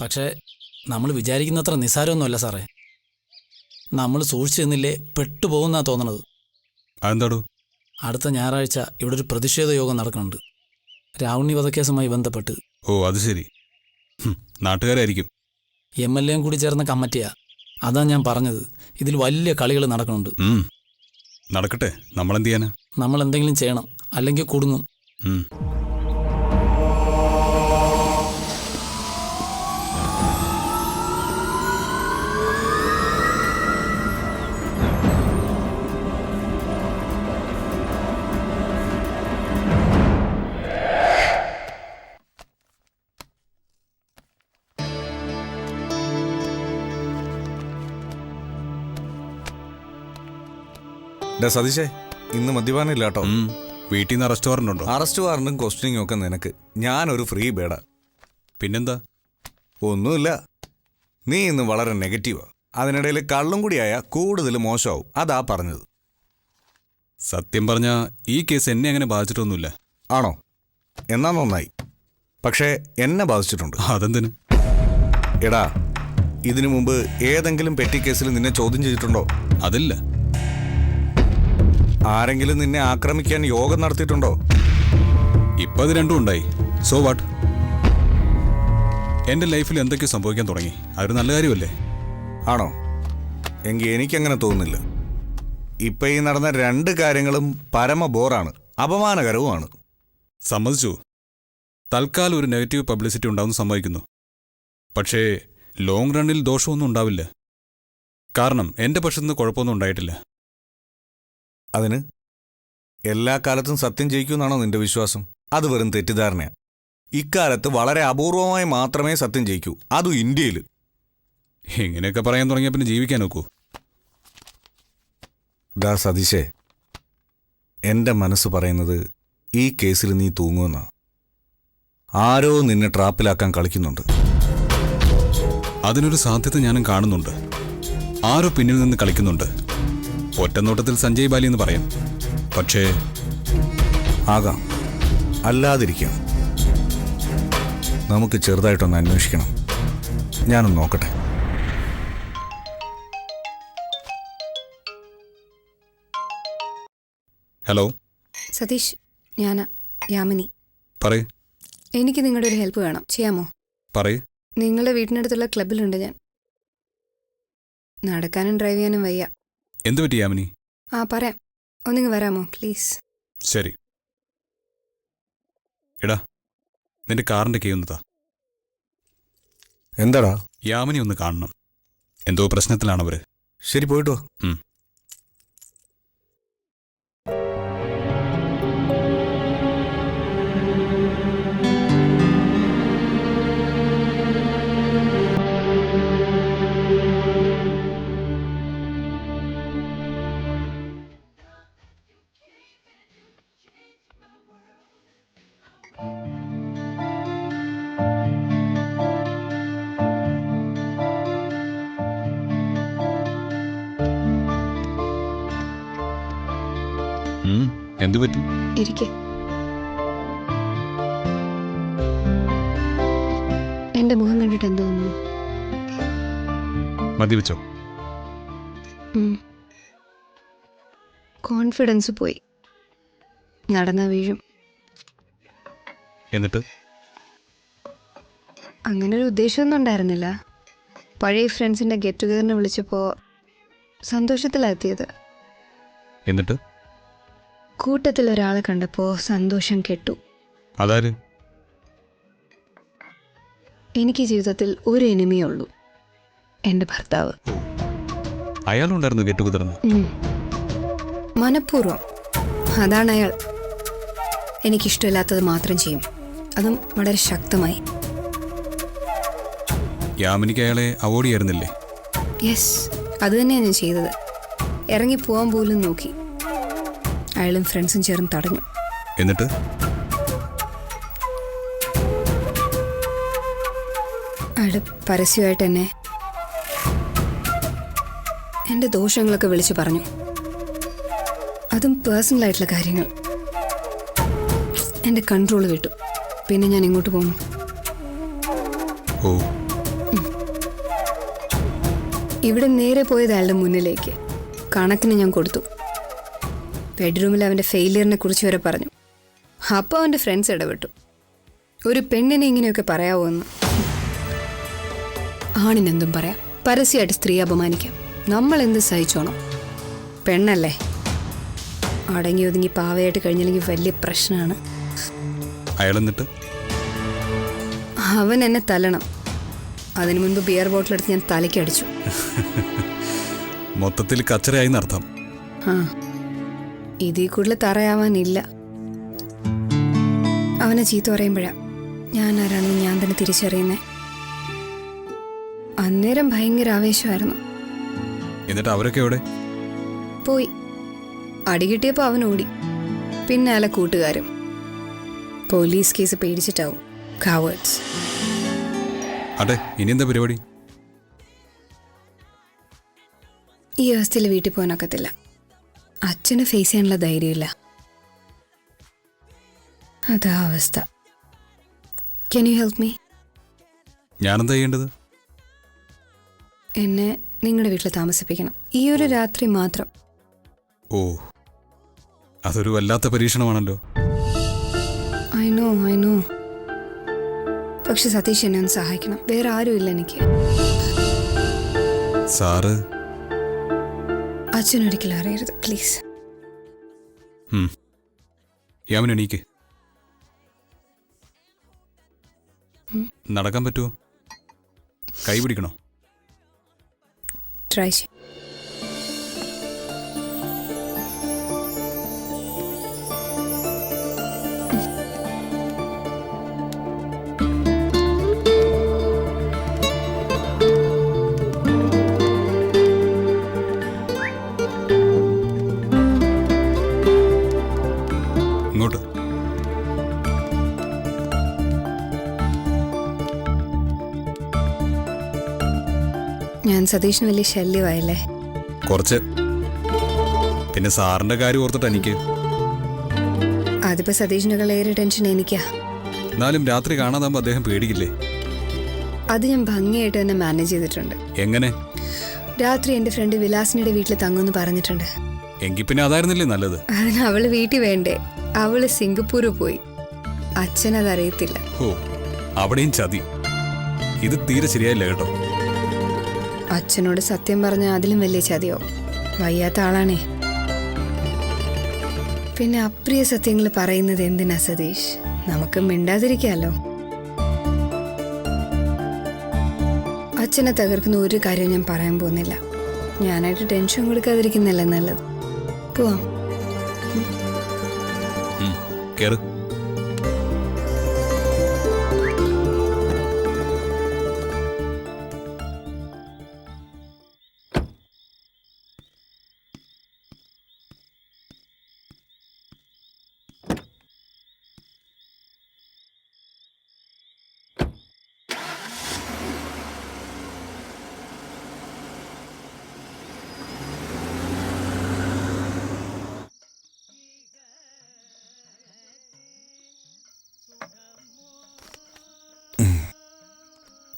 പക്ഷേ നമ്മൾ വിചാരിക്കുന്നത്ര നിസ്സാരമൊന്നുമല്ല സാറേ. നമ്മൾ സൂക്ഷിച്ചു നിന്നില്ലേ പെട്ടുപോകുന്നാ തോന്നണത്. അതെന്താടോ? അടുത്ത ഞായറാഴ്ച ഇവിടെ ഒരു പ്രതിഷേധ യോഗം നടക്കുന്നുണ്ട്, രാവുണ്ണി വധക്കേസുമായി ബന്ധപ്പെട്ട്. ഓ അത് ശരി. നാട്ടുകാരായിരിക്കും. MLA കൂടി ചേർന്ന കമ്മിറ്റിയാ. അതാ ഞാൻ പറഞ്ഞത്, ഇതിൽ വലിയ കളികൾ നടക്കുന്നുണ്ട്. നടക്കട്ടെ, നമ്മളെന്ത് ചെയ്യാനാ? നമ്മൾ എന്തെങ്കിലും ചെയ്യണം, അല്ലെങ്കിൽ കുടുങ്ങും. സതീശേ, ഇന്ന് മദ്യപാനം ഇല്ല കേട്ടോ. വീട്ടിൽ നിന്ന് അറസ്റ്റ് വാറന്റ് ഉണ്ടോ? അറസ്റ്റ് വാറന്റും ക്വസ്റ്റ്യനിങ്ങും ഒക്കെ നിനക്ക്. ഞാനൊരു ഫ്രീ ബേഡാ. പിന്നെന്താ? ഒന്നുമില്ല, നീ ഇന്ന് വളരെ നെഗറ്റീവാ. അതിനിടയിൽ കള്ളും കൂടിയായ കൂടുതൽ മോശമാവും, അതാ പറഞ്ഞത്. സത്യം പറഞ്ഞാ ഈ കേസ് എന്നെ അങ്ങനെ ബാധിച്ചിട്ടൊന്നുമില്ല. ആണോ? എന്നാ നന്നായി. പക്ഷേ എന്നെ ബാധിച്ചിട്ടുണ്ട്. അതെന്തിന്? എടാ, ഇതിനു മുമ്പ് ഏതെങ്കിലും പെറ്റി കേസിൽ നിന്നെ ചോദ്യം ചെയ്തിട്ടുണ്ടോ? അതില്ല. ആരെങ്കിലും നിന്നെ ആക്രമിക്കാൻ യോഗം നടത്തിയിട്ടുണ്ടോ? ഇപ്പം അത് രണ്ടും ഉണ്ടായി. So what? എൻ്റെ ലൈഫിൽ എന്തൊക്കെ സംഭവിക്കാൻ തുടങ്ങി, അതൊരു നല്ല കാര്യമല്ലേ? ആണോ? എങ്കിൽ എനിക്കങ്ങനെ തോന്നുന്നില്ല. ഇപ്പം ഈ നടന്ന രണ്ട് കാര്യങ്ങളും പരമ ബോറാണ്, അപമാനകരവുമാണ്. സമ്മതിച്ചു. തൽക്കാലം ഒരു നെഗറ്റീവ് പബ്ലിസിറ്റി ഉണ്ടാവുമെന്ന് സമ്മതിക്കുന്നു. പക്ഷേ ലോങ് റണ്ണിൽ ദോഷമൊന്നും ഉണ്ടാവില്ല. കാരണം എൻ്റെ പക്ഷത്തുനിന്ന് കുഴപ്പമൊന്നും ഉണ്ടായിട്ടില്ല. അതിന് എല്ലാ കാലത്തും സത്യം ജയിക്കുമെന്നാണോ നിന്റെ വിശ്വാസം? അത് വെറും തെറ്റിദ്ധാരണയാണ്. ഇക്കാലത്ത് വളരെ അപൂർവമായി മാത്രമേ സത്യം ജയിക്കൂ, അതും ഇന്ത്യയിൽ. ഇങ്ങനെയൊക്കെ പറയാൻ തുടങ്ങിയ പിന്നെ ജീവിക്കാൻ നോക്കൂ. ദാ സതീശേ, എൻ്റെ മനസ്സ് പറയുന്നത് ഈ കേസിൽ നീ തൂങ്ങുമെന്നാ. ആരോ നിന്നെ ട്രാപ്പിലാക്കാൻ കളിക്കുന്നുണ്ട്. അതിനൊരു സാധ്യത ഞാനും കാണുന്നുണ്ട്. ആരോ പിന്നിൽ നിന്ന് കളിക്കുന്നുണ്ട്. ഒറ്റനോട്ടത്തിൽ സഞ്ജയ് ബാലി എന്ന് പറയാം. പക്ഷേ ആകാം, അല്ലാതിരിക്കാം. നമുക്ക് ചെറുതായിട്ടൊന്ന് അന്വേഷിക്കണം. ഞാനൊന്ന് നോക്കട്ടെ. ഹലോ സതീഷ്, ഞാനാ യാമിനി. പറയ്. എനിക്ക് നിങ്ങളുടെ ഒരു ഹെൽപ്പ് വേണം, ചെയ്യാമോ? പറയ്. നിങ്ങളുടെ വീട്ടിനടുത്തുള്ള ക്ലബിലുണ്ട് ഞാൻ. നടക്കാനും ഡ്രൈവ് ചെയ്യാനും വയ്യ. എന്തു പറ്റി യാമിനി? പറയാം, ഒന്നിങ്ങ് വരാമോ പ്ലീസ്? ശരി. എടാ, നിന്റെ കാറിന്റെ കീ ഒന്നതാ. എന്താടാ? യാമിനി ഒന്ന് കാണണം. എന്തോ പ്രശ്നത്തിലാണവര്. ശരി, പോയിട്ടോ. എന്തു പറ്റി? ഇരിക്കെ. എന്റെ മുഖം കണ്ടിട്ട് എന്ത് തോന്നുന്നു? മദ്യപിച്ചോ? കോൺഫിഡൻസ് പോയി. നടന്ന വീഴും. എന്നിട്ട്? അങ്ങനൊരു ഉദ്ദേശമൊന്നും ഉണ്ടായിരുന്നില്ല. പഴയ ഫ്രണ്ട്സിന്റെ ഗെറ്റ് ടുഗദറിന് വിളിച്ചപ്പോൾ സന്തോഷത്തിലെത്തിയത്. എന്നിട്ട്? കൂട്ടത്തിൽ ഒരാളെ കണ്ടപ്പോൾ സന്തോഷം കെട്ടു. അതാര്? എനിക്ക് ജീവിതത്തിൽ ഒരു എനിമിയേ ഉള്ളൂ, എൻ്റെ ഭർത്താവ്. അയാളുണ്ടായിരുന്നു ഗെറ്റ് ടുഗദറിന്? മനഃപൂർവ്വം. അതാണ് അയാൾ. എനിക്കിഷ്ടമില്ലാത്തത് മാത്രം ചെയ്യും, അതും വളരെ ശക്തമായി. യാമിനിക്ക് അയാളെ അവോയ്ഡ് ചെയ്യായിരുന്നില്ലേ? യെസ്, അത് തന്നെയാണ് ഞാൻ ചെയ്തത്. ഇറങ്ങി പോകാൻ പോലും നോക്കി. അയാളും ഫ്രണ്ട്സും ചേർന്ന് തടഞ്ഞു. എന്നിട്ട്? അയാൾ പരസ്യമായിട്ട് എന്നെ എൻ്റെ ദോഷങ്ങളൊക്കെ വിളിച്ചു പറഞ്ഞു. അതും പേഴ്സണലായിട്ടുള്ള കാര്യങ്ങൾ. എൻ്റെ കൺട്രോൾ വിട്ടു. പിന്നെ ഞാൻ ഇങ്ങോട്ട് പോന്നു. ഓ, ഇവിടെ നേരെ പോയത് അയാളുടെ മുന്നിലേക്ക്. കണക്കിന് ഞാൻ കൊടുത്തു. ബെഡ്റൂമിൽ അവൻ്റെ ഫെയിലിയറിനെ കുറിച്ച് വരെ പറഞ്ഞു. അപ്പോൾ അവൻ്റെ ഫ്രണ്ട്സ് ഇടപെട്ടു. ഒരു പെണ്ണിനെ ഇങ്ങനെയൊക്കെ പറയാവോ എന്ന്. ആണിനെന്തും പറയാം, പരസ്യമായിട്ട് സ്ത്രീ അപമാനിക്കാം. നമ്മൾ എന്ത് സഹിച്ചോണം? പെണ്ണല്ലേ. അടങ്ങി ഒതുങ്ങി പാവയായിട്ട് കഴിഞ്ഞില്ലെങ്കിൽ വലിയ പ്രശ്നമാണ്. അയാളെന്നിട്ട് അവൻ എന്നെ തല്ലണം. അതിനു മുൻപ് ബിയർ ബോട്ടിലെടുത്ത് ഞാൻ തലയ്ക്ക് അടിച്ചു. മൊത്തത്തിൽ കച്ചറയായി എന്നർത്ഥം. ആ, ഇതിൽ കൂടുതൽ തറയാവാനില്ല. അവനെ ചീത്ത പറയുമ്പോഴാ ഞാൻ ആരാണെന്ന് ഞാൻ തന്നെ തിരിച്ചറിയുന്നേ. അന്നേരം ഭയങ്കര ആവേശമായിരുന്നു. എന്നിട്ട് അവരൊക്കെ എവിടെ? പോയി. അടി കിട്ടിയപ്പോൾ അവൻ ഓടി. പിന്നെ അയാളെ കൂട്ടുകാരും. പോലീസ് കേസ് പേടിച്ചിട്ടാവും. കവേർഡ്സ്. അതെ, ഇനി എന്താ പരിപാടി? ഈ അവസ്ഥയിൽ വീട്ടിൽ പോകാനൊക്കത്തില്ല. അച്ഛനെ ഫേസ് ചെയ്യാനുള്ള ധൈര്യമില്ല. അതാ അവസ്ഥ. Can you help me? ഞാനെന്താ ചെയ്യേണ്ടത്? എന്നെ നിങ്ങളുടെ വീട്ടിൽ താമസിപ്പിക്കണം. ഈ ഒരു രാത്രി മാത്രം. ഓ, അതൊരു വല്ലാത്ത പരീക്ഷണമാണല്ലോ. I know. പക്ഷെ സതീഷ് എന്നെ ഒന്ന് സഹായിക്കണം. വേറെ ആരുമില്ല എനിക്ക്. സാറ് അച്ഛനൊരിക്കലും അറിയരുത്, പ്ലീസ്. യാമിനി, എണീക്ക്. നടക്കാൻ പറ്റുമോ? കൈ പിടിക്കണോ? ട്രൈ ചെയ്യും. ഇങ്ങോട്ട്. ഞാൻ സതീഷിന് വലിയ ശല്യമായില്ലേ? കുറച്ച്. പിന്നെ സാറിന്റെ കാര്യം ഓർത്തിട്ട് എനിക്ക്. അതിപ്പോ സതീഷിനേക്കാൾ ഏറെ ടെൻഷൻ എനിക്കാ. എന്നാലും രാത്രി കാണാതാകുമ്പോ അദ്ദേഹം പേടിക്കില്ലേ? അത് ഞാൻ ഭംഗിയായിട്ട് തന്നെ മാനേജ് ചെയ്തിട്ടുണ്ട്. എങ്ങനെ? രാത്രി എന്റെ ഫ്രണ്ട് വിലാസിനിയുടെ വീട്ടിൽ തങ്ങുമെന്ന് പറഞ്ഞിട്ടുണ്ട്. എങ്കിൽ പിന്നെ അതായിരുന്നില്ലേ നല്ലത്? അതിന് അവള് വീട്ടിൽ വേണ്ടേ? അവള് സിംഗപ്പൂര് പോയി. അച്ഛനതറിയത്തില്ല. ഓ, അവിടെയും ചതി. ഇത് തീരെ ശരിയായില്ല കേട്ടോ. അച്ഛനോട് സത്യം പറഞ്ഞ അതിലും വലിയ ചതിയോ? വയ്യാത്ത ആളാണേ. പിന്നെ അപ്രിയ സത്യങ്ങൾ പറയുന്നത് എന്തിനാ സതീഷ്? നമുക്ക് മിണ്ടാതിരിക്കാലോ. അച്ഛനെ തകർക്കുന്ന ഒരു കാര്യം ഞാൻ പറയാൻ പോകുന്നില്ല. ഞാനായിട്ട് ടെൻഷൻ കൊടുക്കാതിരിക്കുന്നല്ല നല്ലത്. പോവാം. കേറ്.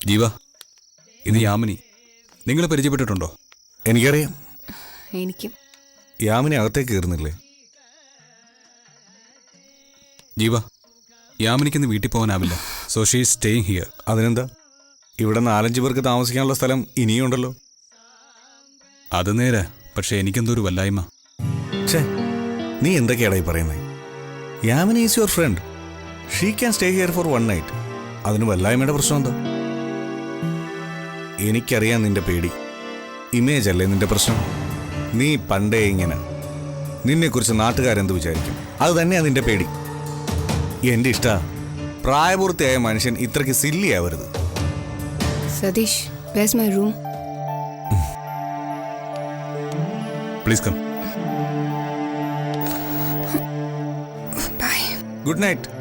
ജീവ, ഇത് യാമിനി. നിങ്ങൾ പരിചയപ്പെട്ടിട്ടുണ്ടോ? എനിക്കറിയാം. എനിക്കും. യാമിനി അകത്തേക്ക് കയറുന്നില്ലേ? ജീവ, യാമിനിക്കിന്ന് വീട്ടിൽ പോകാനാവില്ല. So she is staying here. അതിനെന്താ? ഇവിടെ 4-5 പേർക്ക് താമസിക്കാനുള്ള സ്ഥലം ഇനിയും ഉണ്ടല്ലോ. അത് നേരെ. പക്ഷെ എനിക്കെന്തോ ഒരു വല്ലായ്മ. ഛേ, നീ എന്തൊക്കെയാടായി പറയുന്നത്? Yamini is your friend. She can stay here for 1 night. അതിന് വല്ലായ്മയുടെ പ്രശ്നം എന്താ? എനിക്കറിയാം നിന്റെ പേടി. ഇമേജ് അല്ലേ നിന്റെ പ്രശ്നം. നീ പണ്ടേ ഇങ്ങനെ. നിന്നെക്കുറിച്ച് നാട്ടുകാരെന്ത് വിചാരിക്കും? അത് തന്നെയാ നിന്റെ പേടി. എന്റെ ഇഷ്ട പ്രായപൂർത്തിയായ മനുഷ്യൻ ഇത്രയ്ക്ക് സില്ലി ആവരുത്. Satish, where's my room? Please come. Bye. Good night.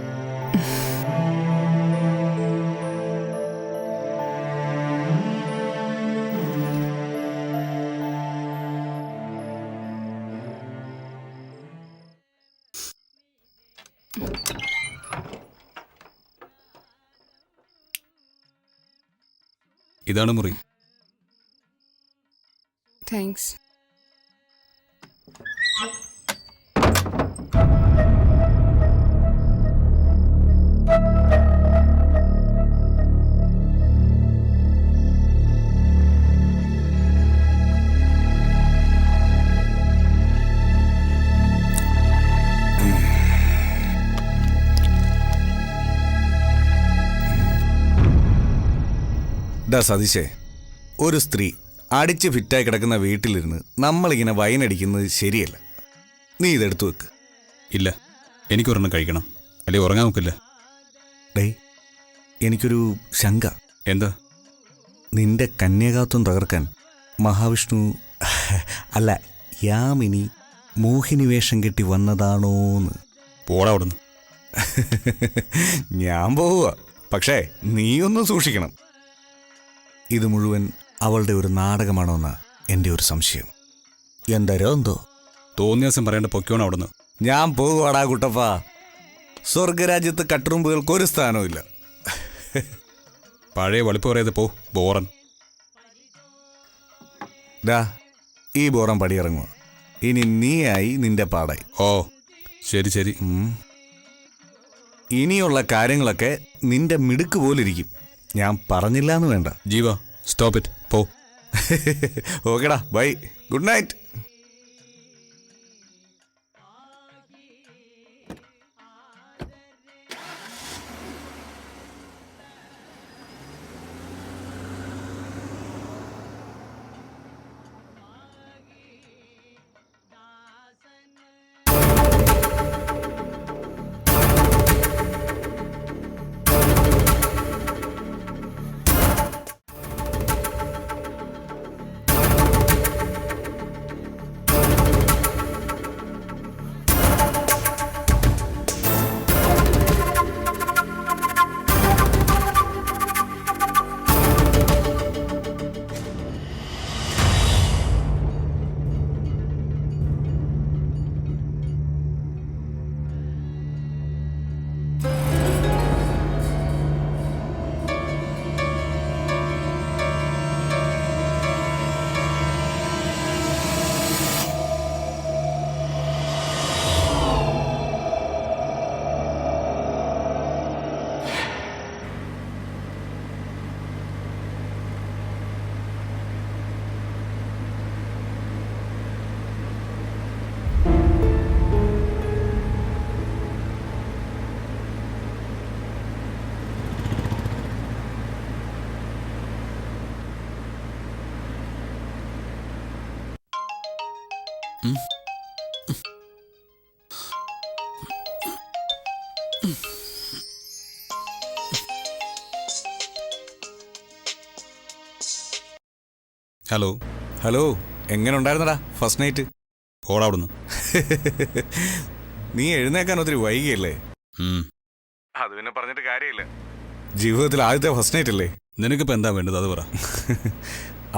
ഇതാണ് മുറി. താങ്ക്സ്. ഡാ സതീശേ, ഒരു സ്ത്രീ അടിച്ച് ഫിറ്റായി കിടക്കുന്ന വീട്ടിലിരുന്ന് നമ്മളിങ്ങനെ വൈനടിക്കുന്നത് ശരിയല്ല. നീ ഇതെടുത്തു വെക്ക്. ഇല്ല, എനിക്കൊരെണ്ണം കഴിക്കണം, അല്ലെ ഉറങ്ങാൻ നോക്കില്ല. ഡേയ്, എനിക്കൊരു ശങ്ക. എന്താ? നിന്റെ കന്യകാത്വം തകർക്കാൻ മഹാവിഷ്ണു അല്ല യാമിനി മോഹിനി വേഷം കെട്ടി വന്നതാണോന്ന്. പോടാ അവിടുന്ന്. ഞാൻ പോവുക, പക്ഷേ നീയൊന്നും സൂക്ഷിക്കണം. ഇത് മുഴുവൻ അവളുടെ ഒരു നാടകമാണോന്നാ എൻ്റെ ഒരു സംശയം. എന്തരോ എന്തോ തോന്നിയാസം പറയേണ്ട പൊക്കോണം അവിടുന്ന്. ഞാൻ പോകുവാടാ കുട്ടപ്പ. സ്വർഗരാജ്യത്ത് കട്ടുറുമ്പുകൾക്ക് ഒരു സ്ഥാനവും. പഴയ വെളുപ്പ് പറയാതെ പോ, ബോറൻ. ഡാ, ഈ ബോറൻ പടിയിറങ്ങുക. ഇനി നീയായി നിന്റെ പാടായി. ഓ ശരി ശരി. ഇനിയുള്ള കാര്യങ്ങളൊക്കെ നിന്റെ മിടുക്ക് പോലിരിക്കും. ഞാൻ പറഞ്ഞില്ല എന്ന് വേണ്ട. ജീവ, സ്റ്റോപ്പ് ഇറ്റ്, പോ. ഓക്കെടാ, bye, good night. Hello. Hello, എങ്ങനെ ഉണ്ടായിരുന്നടാ ഫസ്റ്റ് നൈറ്റ്? പോടാ അവിടുന്ന്. നീ എഴുന്നേക്കാൻ ഒത്തിരി വൈകിയല്ലേ? അത് പിന്നെ പറഞ്ഞിട്ട് കാര്യമില്ല. ജീവിതത്തിൽ ആദ്യത്തെ ഫസ്റ്റ് നൈറ്റ് അല്ലേ? നിനക്കിപ്പോൾ എന്താ വേണ്ടത് അത് പറ.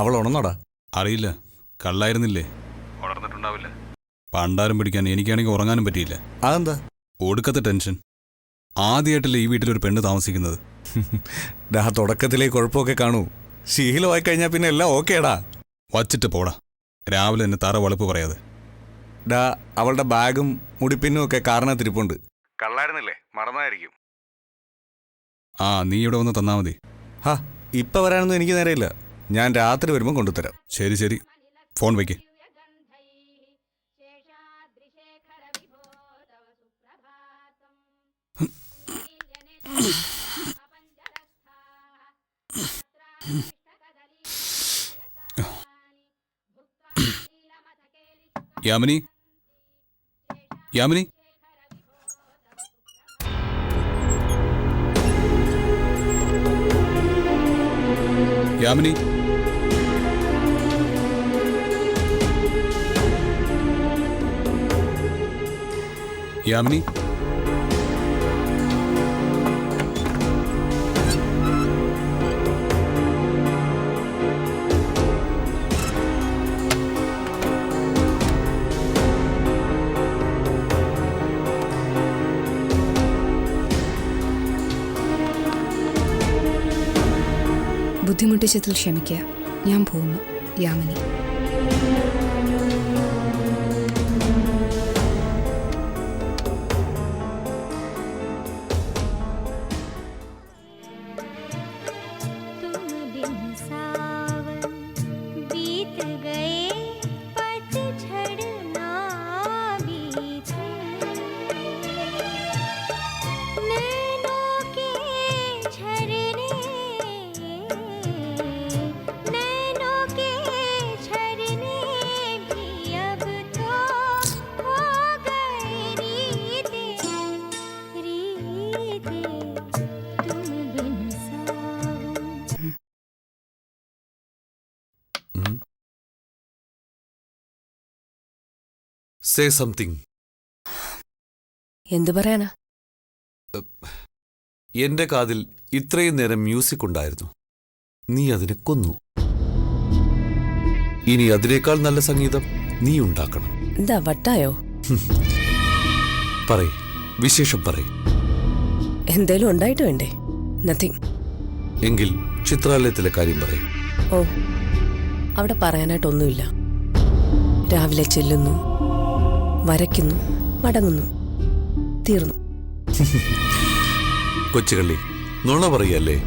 അവൾ ഉണർന്നോടാ? അറിയില്ല, കള്ളായിരുന്നില്ലേ? ഉണർന്നിട്ടുണ്ടാവില്ല. പണ്ടാരം പിടിക്കാൻ എനിക്കാണെങ്കിൽ ഉറങ്ങാനും പറ്റിയില്ല. അതെന്താ? ഒടുക്കത്തെ ടെൻഷൻ. ആദ്യമായിട്ടല്ലേ ഈ വീട്ടിലൊരു പെണ്ണ് താമസിക്കുന്നത്. ഡാ, തുടക്കത്തിലേ കുഴപ്പമൊക്കെ കാണൂ. ശീലമായി കഴിഞ്ഞാൽ പിന്നെ എല്ലാം ഓക്കേടാ. വച്ചിട്ട് പോടാ, രാവിലെ എന്നെ തറ വളുപ്പ് പറയാതെ. ഡാ, അവളുടെ ബാഗും മുടിപ്പിന്നും ഒക്കെ കാരണത്തിരിപ്പുണ്ട്. കള്ളായിരുന്നില്ലേ? മറന്നായിരിക്കും. ആ, നീ ഇവിടെ വന്ന് തന്നാ മതി. ഹാ, ഇപ്പം വരാനൊന്നും എനിക്ക് നേരെയില്ല. ഞാൻ രാത്രി വരുമ്പോൾ കൊണ്ടുതരാം. ശരി ശരി, ഫോൺ വയ്ക്ക്. യാമിനി, യാമിനി, യാമിനി, യാമിനി. ബുദ്ധിമുട്ടിച്ചതിൽ ക്ഷമിക്കുക. ഞാൻ പോകുന്നു, യാമിനി. Say something. എന്തു പറയാനാ? എന്റെ കാതിൽ ഇത്രയും നേരം മ്യൂസിക് ഉണ്ടായിരുന്നു. നീ അതിനെ കൊന്നു. ഇനി അതിനേക്കാൾ നല്ല സംഗീതം നീ ഉണ്ടാക്കണം. എന്താ വട്ടായോ? പറയ്, വിശേഷം പറയ്. എന്തേലും ഉണ്ടായിട്ട് വേണ്ടേ? നത്തിങ്. എങ്കിൽ ചിത്രാലയത്തിലെ കാര്യം പറയ്. ഓ, അവിടെ പറയാനായിട്ടൊന്നുമില്ല. രാവിലെ ചെല്ലുന്നു, വരയ്ക്കുന്നു, മടങ്ങുന്നു, തീർന്നു. കൊച്ചുകള്ളി, നുണ പറയല്ലേ?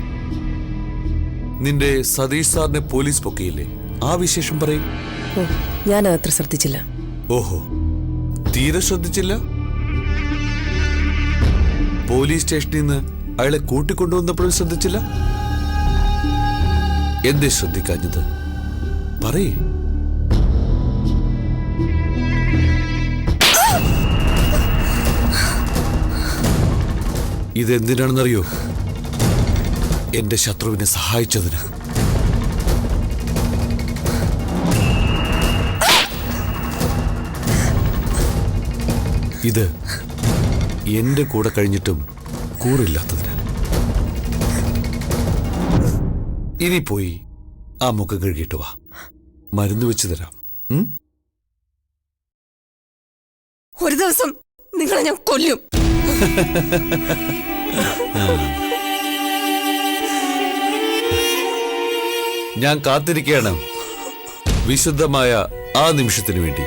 നിന്റെ സതീഷ് സാറിനെ പോലീസ് പൊക്കിയില്ലേ? ആ വിശേഷം പറയും. ഓ, ഞാൻ അത്ര ശ്രദ്ധിച്ചില്ല. ഓഹോ, തീരെ ശ്രദ്ധിച്ചില്ല? പോലീസ് സ്റ്റേഷനിൽ നിന്ന് അയാളെ കൂട്ടിക്കൊണ്ടുവന്നപ്പോഴും ശ്രദ്ധിച്ചില്ല? എന്തേ ശ്രദ്ധിക്കാഞ്ഞത്? പറയേ. ഇതെന്തിനാണെന്നറിയോ? എന്റെ ശത്രുവിനെ സഹായിച്ചതിന്. ഇത് എന്റെ കൂടെ കഴിഞ്ഞിട്ടും കൂറില്ലാത്തതിന്. ഇനി പോയി ആ മുഖം കഴുകിയിട്ട് വാ. മരുന്ന് വെച്ച് തരാം. ഒരു ദിവസം നിങ്ങളെ ഞാൻ കൊല്ലും. ഞാൻ കാത്തിരിക്കുകയാണ് വിശുദ്ധമായ ആ നിമിഷത്തിനു വേണ്ടി.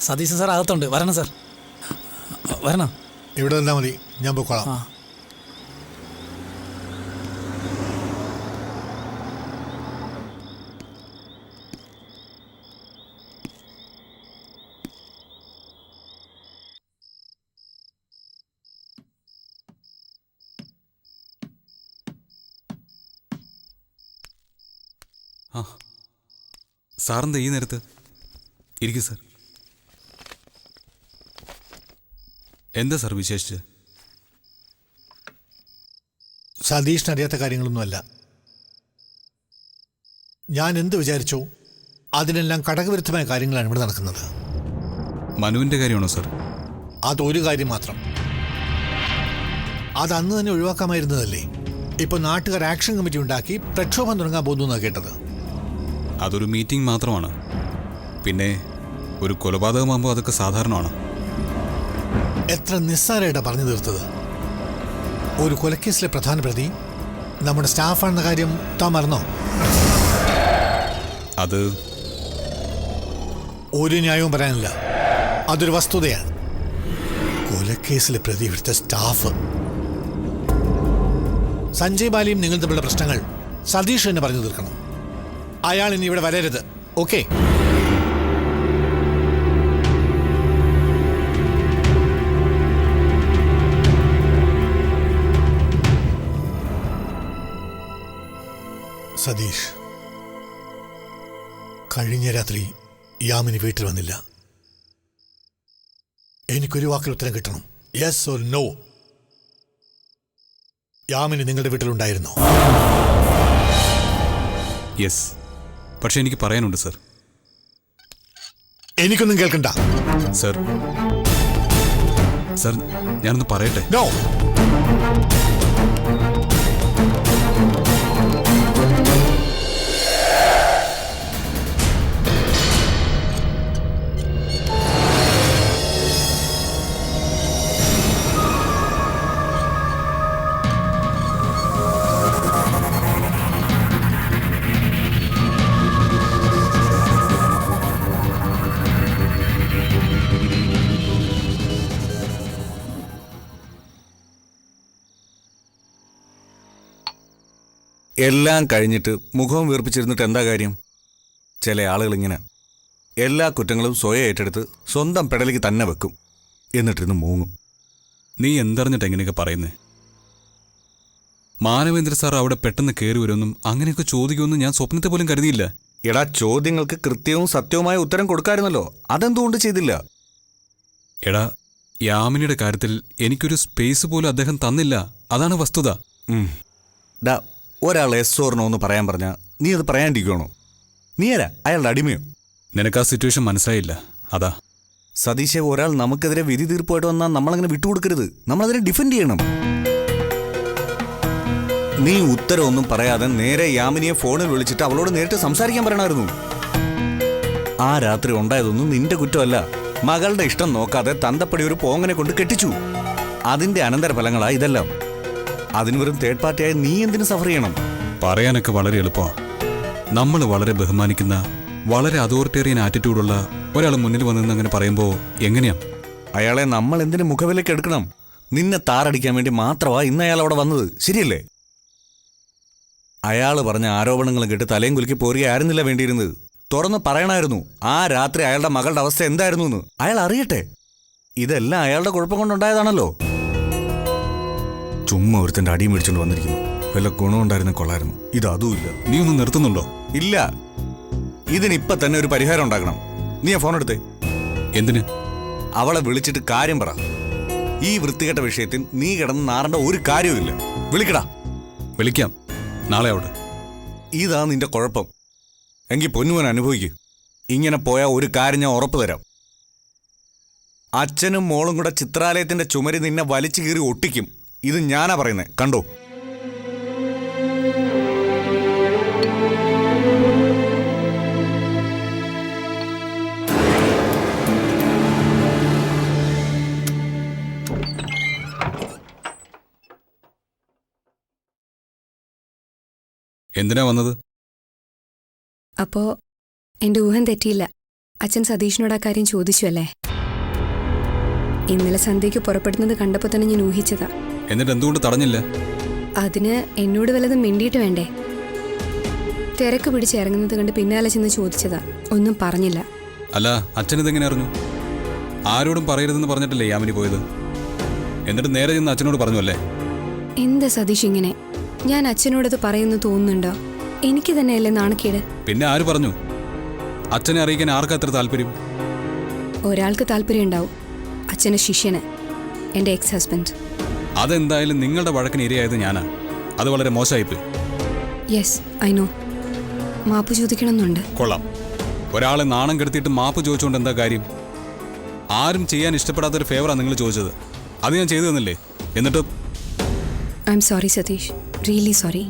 സതീശൻ സാർ അകത്തുണ്ട്. വരണം സാർ, വരണം. ഇവിടെ നിന്നാ മതി, ഞാൻ പൊക്കോളാം. ആ, ആ, സാറെന്താ ഈ നേരത്ത്? ഇരിക്കൂ സാർ. എന്താ സാർ വിശേഷിച്ച്? സതീഷിന് അറിയാത്ത കാര്യങ്ങളൊന്നുമല്ല. ഞാൻ എന്ത് വിചാരിച്ചോ അതിനെല്ലാം ഘടകവിരുദ്ധമായ കാര്യങ്ങളാണ് ഇവിടെ നടക്കുന്നത്. മനുവിൻ്റെ കാര്യമാണോ സാർ? അതൊരു കാര്യം മാത്രം. അത് അന്ന് തന്നെ ഒഴിവാക്കാമായിരുന്നതല്ലേ? ഇപ്പൊ നാട്ടുകാർ ആക്ഷൻ കമ്മിറ്റി ഉണ്ടാക്കി പ്രക്ഷോഭം തുടങ്ങാൻ പോകുന്നു എന്നാണ് കേട്ടത്. അതൊരു മീറ്റിംഗ് മാത്രമാണ്. പിന്നെ ഒരു കൊലപാതകമാകുമ്പോൾ അതൊക്കെ സാധാരണമാണ്. എത്ര നിസ്സാരമായിട്ടാണ് പറഞ്ഞു തീർത്തത്. ഒരു കൊലക്കേസിലെ പ്രധാന പ്രതി നമ്മുടെ സ്റ്റാഫാണെന്ന കാര്യം താൻ മറന്നോ? അത് ഒരു ന്യായവും പറയാനില്ല. അതൊരു വസ്തുതയാണ്. കൊലക്കേസിലെ പ്രതി ഇവിടുത്തെ സ്റ്റാഫ്. സഞ്ജയ് ബാലിയും നിങ്ങൾ തമ്മിലുള്ള പ്രശ്നങ്ങൾ സതീഷ് തന്നെ പറഞ്ഞു തീർക്കണം. അയാൾ ഇനി ഇവിടെ വരരുത്. ഓക്കെ? സതീഷ്, കഴിഞ്ഞ രാത്രി യാമിനി വീട്ടിൽ വന്നില്ല. എനിക്കൊരു വാക്കിൽ ഉത്തരം കിട്ടണം. Yes or no. യാമിനി നിങ്ങളുടെ വീട്ടിലുണ്ടായിരുന്നോ? യെസ്. പക്ഷെ എനിക്ക് പറയാനുണ്ട് സർ. എനിക്കൊന്നും കേൾക്കണ്ട. സർ, സർ, ഞാനൊന്ന് പറയട്ടെ. നോ. എല്ലാം കഴിഞ്ഞിട്ട് മുഖവും വീർപ്പിച്ചിരുന്നിട്ട് എന്താ കാര്യം? ചില ആളുകൾ ഇങ്ങനെ എല്ലാ കുറ്റങ്ങളും സ്വയം ഏറ്റെടുത്ത് സ്വന്തം പെടലിക്ക് തന്നെ വെക്കും, എന്നിട്ടിരുന്ന് മൂങ്ങും. നീ എന്തറിഞ്ഞിട്ട് എങ്ങനെയൊക്കെ പറയുന്നേ? മാനവേന്ദ്ര സാർ അവിടെ പെട്ടെന്ന് കയറി വരുമെന്നും അങ്ങനെയൊക്കെ ചോദിക്കുമെന്നും ഞാൻ സ്വപ്നത്തെ പോലും കരുതിയില്ല. എടാ, ചോദ്യങ്ങൾക്ക് കൃത്യവും സത്യവുമായ ഉത്തരം കൊടുക്കാമായിരുന്നല്ലോ, അതെന്തുകൊണ്ട് ചെയ്തില്ല? എടാ, യാമിനിയുടെ കാര്യത്തിൽ എനിക്കൊരു സ്പേസ് പോലും അദ്ദേഹം തന്നില്ല. അതാണ് വസ്തുത. ഡാ, ഒരാൾ എസ് ഓർണോ എന്ന് പറയാൻ പറഞ്ഞാൽ നീ അത് പറയാണ്ടിരിക്കണോ? നീ ആരാ, അയാളുടെ അടിമയോ? നിനക്ക് ആ സിറ്റുവേഷൻ മനസ്സിലായില്ല, അതാ. സതീശെ, ഒരാൾ നമുക്കെതിരെ വിധി തീർപ്പായിട്ട് വന്നാൽ നമ്മളങ്ങനെ വിട്ടുകൊടുക്കരുത്, നമ്മളതിനെ ഡിഫെൻഡ് ചെയ്യണം. നീ ഉത്തരവൊന്നും പറയാതെ നേരെ യാമിനിയെ ഫോണിൽ വിളിച്ചിട്ട് അവളോട് നേരിട്ട് സംസാരിക്കാൻ പറയണമായിരുന്നു. ആ രാത്രി ഉണ്ടായതൊന്നും നിന്റെ കുറ്റമല്ല. മകളുടെ ഇഷ്ടം നോക്കാതെ തന്തപ്പടി ഒരു പോങ്ങനെ കൊണ്ട് കെട്ടിച്ചു. അതിന്റെ അനന്തരഫലങ്ങളാ ഇതെല്ലാം. അതിന് വെറും തേർഡ് പാർട്ടിയായി നീ എന്തിനു സഫർ ചെയ്യണം? പറയാനൊക്കെ വളരെ എളുപ്പമാണ്. നമ്മൾ വളരെ ബഹുമാനിക്കുന്ന, വളരെ അതോറിറ്റേറിയൻ ആറ്റിറ്റ്യൂഡുള്ള ഒരാൾ മുന്നിൽ വന്നെന്ന് അങ്ങനെ പറയുമ്പോൾ എങ്ങനെയാ? അയാളെ നമ്മൾ എന്തിനു മുഖവിലേക്ക് എടുക്കണം? നിന്നെ താറടിക്കാൻ വേണ്ടി മാത്രമാ ഇന്ന് അയാൾ അവിടെ വന്നത്, ശരിയല്ലേ? അയാൾ പറഞ്ഞ ആരോപണങ്ങളും കേട്ട് തലയും കുലുക്കി പോരുകയായിരുന്നില്ല വേണ്ടിയിരുന്നത്. തുറന്ന് പറയണമായിരുന്നു ആ രാത്രി അയാളുടെ മകളുടെ അവസ്ഥ എന്തായിരുന്നു എന്ന്. അയാൾ അറിയട്ടെ. ഇതെല്ലാം അയാളുടെ കുഴപ്പം കൊണ്ടുണ്ടായതാണല്ലോ. ചുമ്മാ ഒരുത്തൻ്റെ അടിയും മേടിച്ചോണ്ട് വന്നിരിക്കുന്നു. വല്ല ഗുണമുണ്ടായിരുന്ന കൊള്ളായിരുന്നു. ഇത് അതുമില്ല. നീ ഒന്ന് നിർത്തുന്നുണ്ടോ? ഇല്ല, ഇതിനിപ്പം തന്നെ ഒരു പരിഹാരം ഉണ്ടാക്കണം. നീ ആ ഫോൺ എടുത്തേ. എന്തിന്? അവളെ വിളിച്ചിട്ട് കാര്യം പറ. ഈ വൃത്തികെട്ട വിഷയത്തിൽ നീ കിടന്ന് നാറേണ്ട ഒരു കാര്യവുമില്ല. വിളിക്കടാ. വിളിക്കാം, നാളെ അവിടെ. ഇതാ നിന്റെ കുഴപ്പം. എങ്കിൽ പൊന്നുമോൻ അനുഭവിക്കും. ഇങ്ങനെ പോയാൽ ഒരു കാര്യം ഞാൻ ഉറപ്പ് തരാം. അച്ഛനും മോളും കൂടെ ചിത്രാലയത്തിന്റെ ചുമരി നിന്നെ വലിച്ചു കീറി ഒട്ടിക്കും. ഇത് ഞാനാ പറയുന്നത്, കണ്ടോ? എന്തിനാ വന്നത്? അപ്പോ എന്റെ ഊഹം തെറ്റിയില്ല. അച്ഛൻ സതീഷിനോട് ആ കാര്യം ചോദിച്ചു അല്ലേ? ഇന്നലെ സന്ധ്യയ്ക്ക് പുറപ്പെടുന്നത് കണ്ടപ്പോൾ തന്നെ ഞാൻ ഊഹിച്ചതാ. എന്നിട്ട് എന്തുകൊണ്ട് തടഞ്ഞില്ല? അതിന് എന്നോട് വല്ലതും മിണ്ടിയിട്ട് വേണ്ടേ? തിരക്ക് പിടിച്ച് ഇറങ്ങുന്നത് കണ്ട് പിന്നാലെ ചെന്ന് ചോദിച്ചതാ. ഒന്നും പറഞ്ഞില്ല. അല്ല, അച്ഛനിതെങ്ങനെ അറിഞ്ഞു? ആരോടും പറയരുതെന്ന് പറഞ്ഞിട്ടല്ലേ യാമിനി പോയത്? എന്നിട്ട് നേരെ ചെന്ന് അച്ഛനോട് പറഞ്ഞു അല്ലേ? എന്താ സതീഷ് ഇങ്ങനെ? ഞാൻ അച്ഛനോടത് പറയുന്നു തോന്നുന്നുണ്ടോ? എനിക്ക് തന്നെയല്ലേ നാണക്കേട്? പിന്നെ ആര് പറഞ്ഞു? അച്ഛനെ അറിയിക്കാൻ ആർക്കാ അത്ര താല്പര്യം? ഒരാൾക്ക് താല്പര്യം ഉണ്ടാവും. അച്ഛൻ്റെ ശിഷ്യന്, എൻ്റെ എക്സ് ഹസ്ബൻഡ്. അതെന്തായാലും നിങ്ങളുടെ വഴക്കിന് ഇരയായത് ഞാനാ. അത് വളരെ മോശമായിപ്പോയി. Yes, I know. മാപ്പ് ചോദിക്കണമെന്നുണ്ട്. കൊള്ളാം. ഒരാളെ നാണം കെടുത്തിയിട്ട് മാപ്പ് ചോദിച്ചുകൊണ്ട് എന്താ കാര്യം? ആരും ചെയ്യാൻ ഇഷ്ടപ്പെടാത്തൊരു ഫേവറാണ് നിങ്ങൾ ചോദിച്ചത്. അത് ഞാൻ ചെയ്തു തന്നില്ലേ? എന്നിട്ട് I am sorry Satish, really sorry.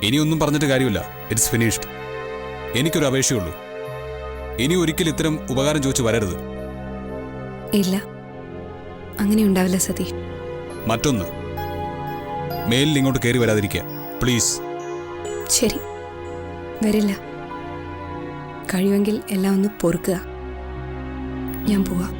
ഇനിയൊന്നും പറഞ്ഞിട്ട് കാര്യമില്ല. It's finished. എനിക്കൊരു അപേക്ഷയുള്ളൂ. ഇനി ഒരിക്കലും ഇത്തരം ഉപകാരം ചോദിച്ചു വരരുത്. ഇല്ല, അങ്ങനെ ഉണ്ടാവില്ല സതീഷ്. മറ്റൊന്ന്, മേലിൽ ഇങ്ങോട്ട് കയറി വരാതിരിക്കുക പ്ലീസ്. ശരി, വരില്ല. കഴിയുമെങ്കിൽ എല്ലാം ഒന്ന് പൊറുക്കുക. ഞാൻ പോവാം.